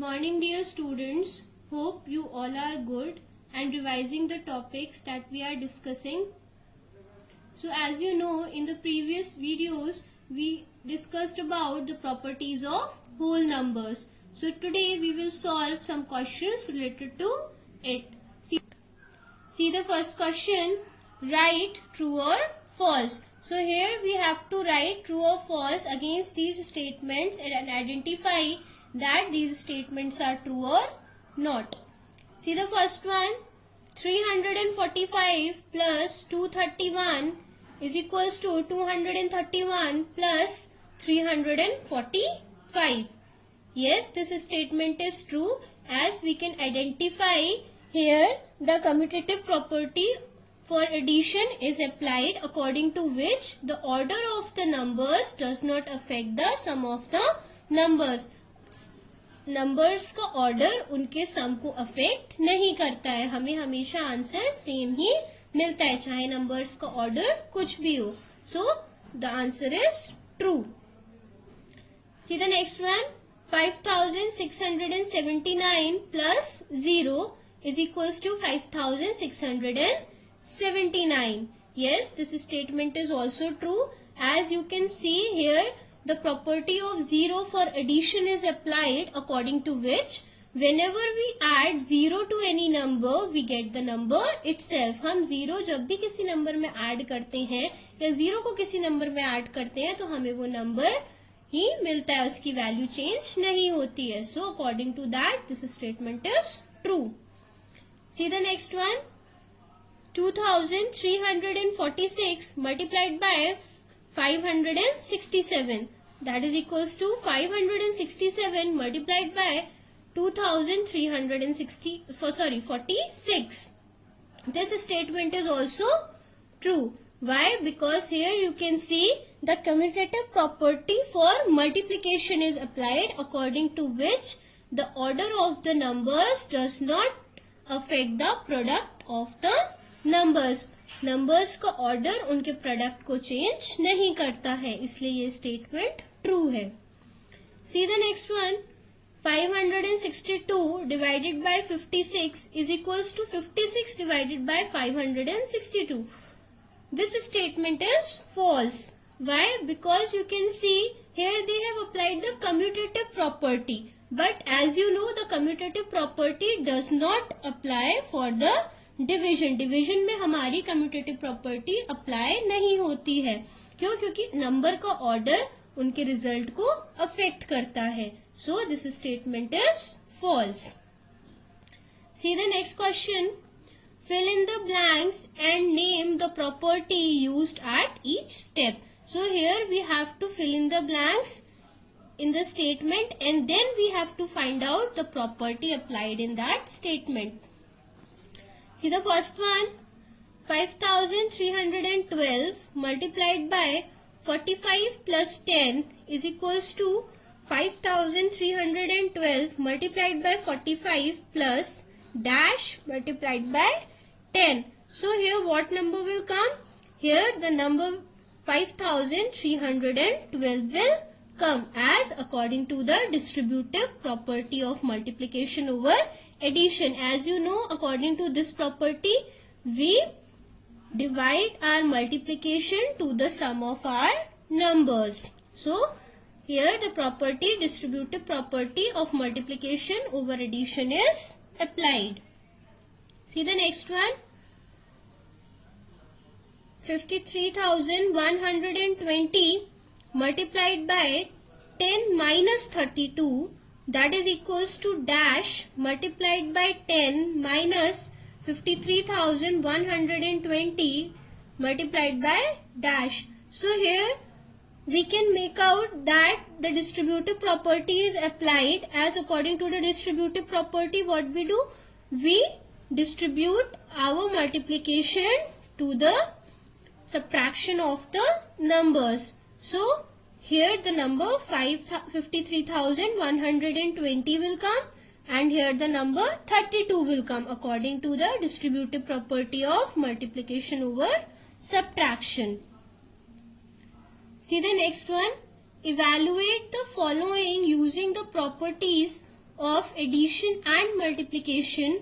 morning, dear students. Hope you all are good and revising the topics that we are discussing. So as you know, in the previous videos, we discussed about the properties of whole numbers. So today we will solve some questions related to it. See the first question. Write true or false. So here we have to write true or false against these statements and identify that these statements are true or not. See the first one. 345 plus 231 is equals to 231 plus 345. Yes, this statement is true as we can identify here the commutative property for addition is applied according to which the order of the numbers does not affect the sum of the numbers. Numbers का order उनके सम को affect नहीं करता है. हमें हमेशा answer same ही मिलता है चाहे नंबर्स का ऑर्डर कुछ भी हो. So the answer is true. C the next one. 5679 plus 0 is equals to 5679. Yes, this statement is also true. As you can see here, the property of 0 for addition is applied according to which whenever we add 0 to any number, we get the number itself. हम 0 जब भी किसी number में add करते हैं या 0 को किसी नंबर में ऐड करते हैं तो हमें वो नंबर ही मिलता है, उसकी वैल्यू चेंज नहीं होती है. So according to that, this statement is true. See the next one. 2346 multiplied by 567, that is equals to 567 multiplied by 46. This statement is also true. Why? Because here you can see the commutative property for multiplication is applied according to which the order of the numbers does not affect the product of the numbers. Numbers का order उनके product को change नहीं करता है, इसलिए ये statement true है. See the next one. 562 divided by 56 is equals to 56 divided by 562. This statement is false. Why? Because you can see here they have applied the commutative property, but as you know the commutative property does not apply for the division में हमारी commutative property apply नहीं होती है. क्यों? क्योंकि number का order उनके result को अफेक्ट करता है. So this statement is false. See the next question. Fill in the blanks and name the property used at each step. So here we have to fill in the blanks in the statement and then we have to find out the property applied in that statement. See the first one. 5312 multiplied by 45 plus 10 is equals to 5312 multiplied by 45 plus dash multiplied by 10. So here what number will come? Here the number 5312 will come as according to the distributive property of multiplication over addition. As you know, according to this property, we divide our multiplication to the sum of our numbers. So, here the property, distributive property of multiplication over addition is applied. See the next one. 53,120 multiplied by 10 minus 32, that is equals to dash multiplied by 10 minus 53,120 multiplied by dash. So here we can make out that the distributive property is applied. As according to the distributive property, what we do? We distribute our multiplication to the subtraction of the numbers. So here the number 53,120 will come and here the number 32 will come according to the distributive property of multiplication over subtraction. See the next one. Evaluate the following using the properties of addition and multiplication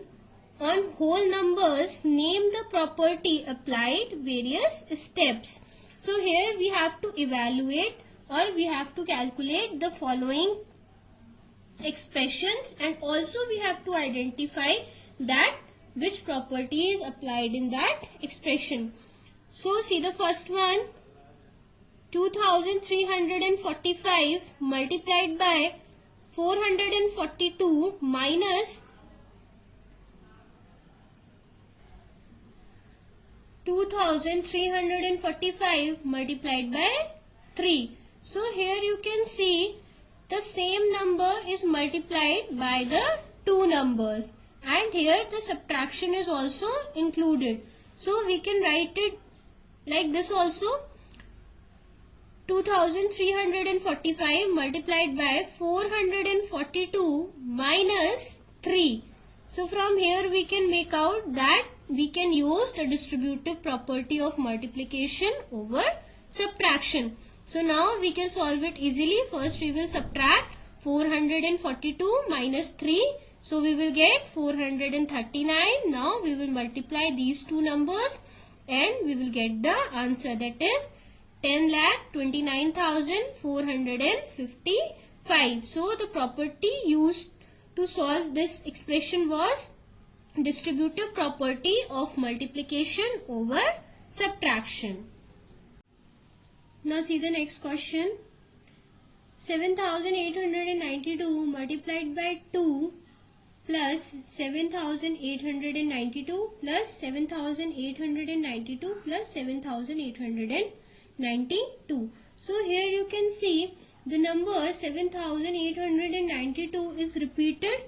on whole numbers, name the property applied various steps. So here we have to evaluate or we have to calculate the following expressions, and also we have to identify that which property is applied in that expression. So see the first one, 2345 multiplied by 442 minus 2345 multiplied by 3. So here you can see the same number is multiplied by the two numbers, and here the subtraction is also included. So we can write it like this also, 2345 multiplied by 442 minus 3. So from here we can make out that we can use the distributive property of multiplication over subtraction. So now we can solve it easily. First we will subtract 442 minus 3. So we will get 439. Now we will multiply these two numbers and we will get the answer, that is 10,29,455. So the property used to solve this expression was distributive property of multiplication over subtraction. Now see the next question. 7,892 multiplied by 2 plus 7,892 plus 7,892 plus 7,892. So here you can see the number 7,892 is repeated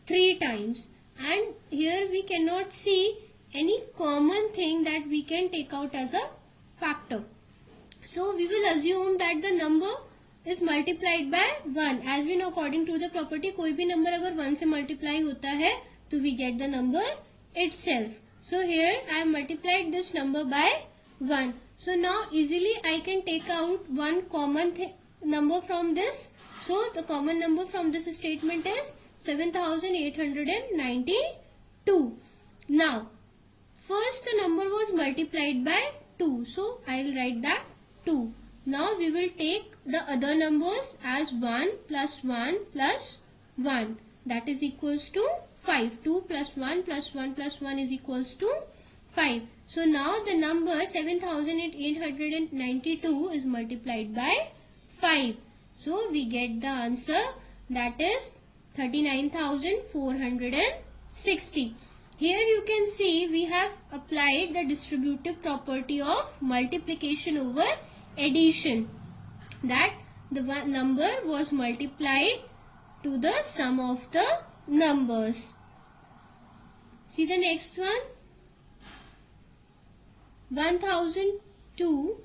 3 times, and here we cannot see any common thing that we can take out as a factor. So we will assume that the number is multiplied by 1. As we know, according to the property, कोई भी number अगर 1 से multiply होता है तो we get the number itself. So here I have multiplied this number by 1. So now easily I can take out one common number from this. So the common number from this statement is 7,892. Now first the number was multiplied by 2. So I will write that 2. Now we will take the other numbers as 1 plus 1 plus 1, that is equals to 5. 2 plus 1 plus 1 plus 1 is equals to 5. So now the number 7,892 is multiplied by 5. So we get the answer, that is 39,460. Here you can see we have applied the distributive property of multiplication over addition, that the number was multiplied to the sum of the numbers. See the next one. 1002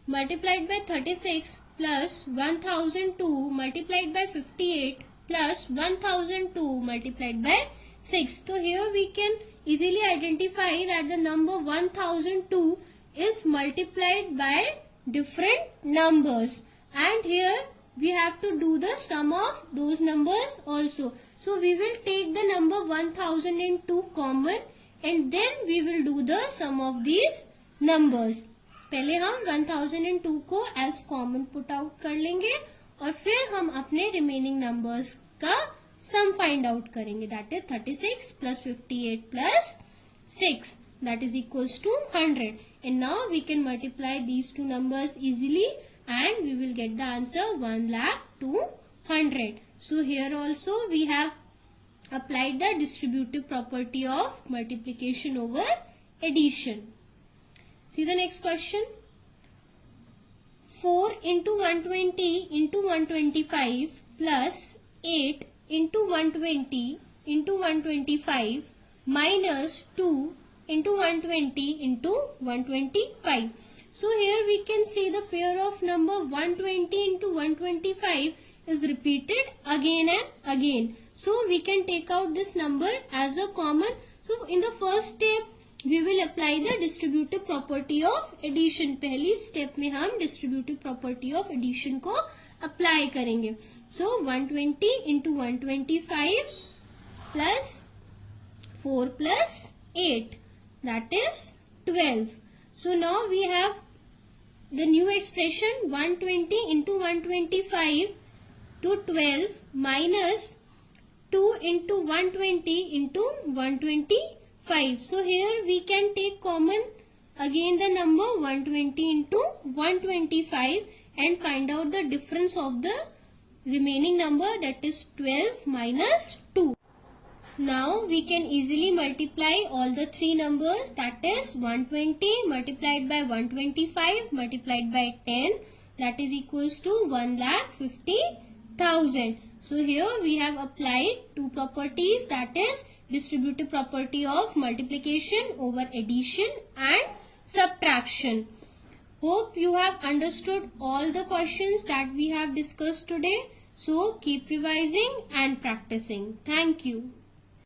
multiplied by 36 plus 1002 multiplied by 58 plus 1002 multiplied by 6. So here we can easily identify that the number 1002 is multiplied by different numbers, and here we have to do the sum of those numbers also. So we will take the number 1002 common and then we will do the sum of these numbers. पहले हम 1002 को as common put out कर लेंगे और फिर हम अपने remaining numbers का sum find out करेंगे, that is 36 plus 58 plus 6, that is equals to 100. And now we can multiply these two numbers easily and we will get the answer 1,02,100. So here also we have applied the distributive property of multiplication over addition. See the next question. 4 into 120 into 125 plus 8 into 120 into 125 minus 2 into 120 into 125. So here we can see the pair of number 120 into 125 is repeated again and again. So we can take out this number as a common. So in the first step we will apply the distributive property of addition. पहली step में हम distributive property of addition को apply करेंगे. So 120 into 125 plus 4 plus 8, that is 12. So now we have the new expression 120 into 125 to 12 minus 2 into 120 into 125. So here we can take common again the number 120 into 125 and find out the difference of the remaining number, that is 12 minus 2. Now we can easily multiply all the three numbers, that is 120 multiplied by 125 multiplied by 10, that is equals to 1,50,000. So here we have applied two properties, that is distributive property of multiplication over addition and subtraction. Hope you have understood all the questions that we have discussed today. So keep revising and practicing. Thank you.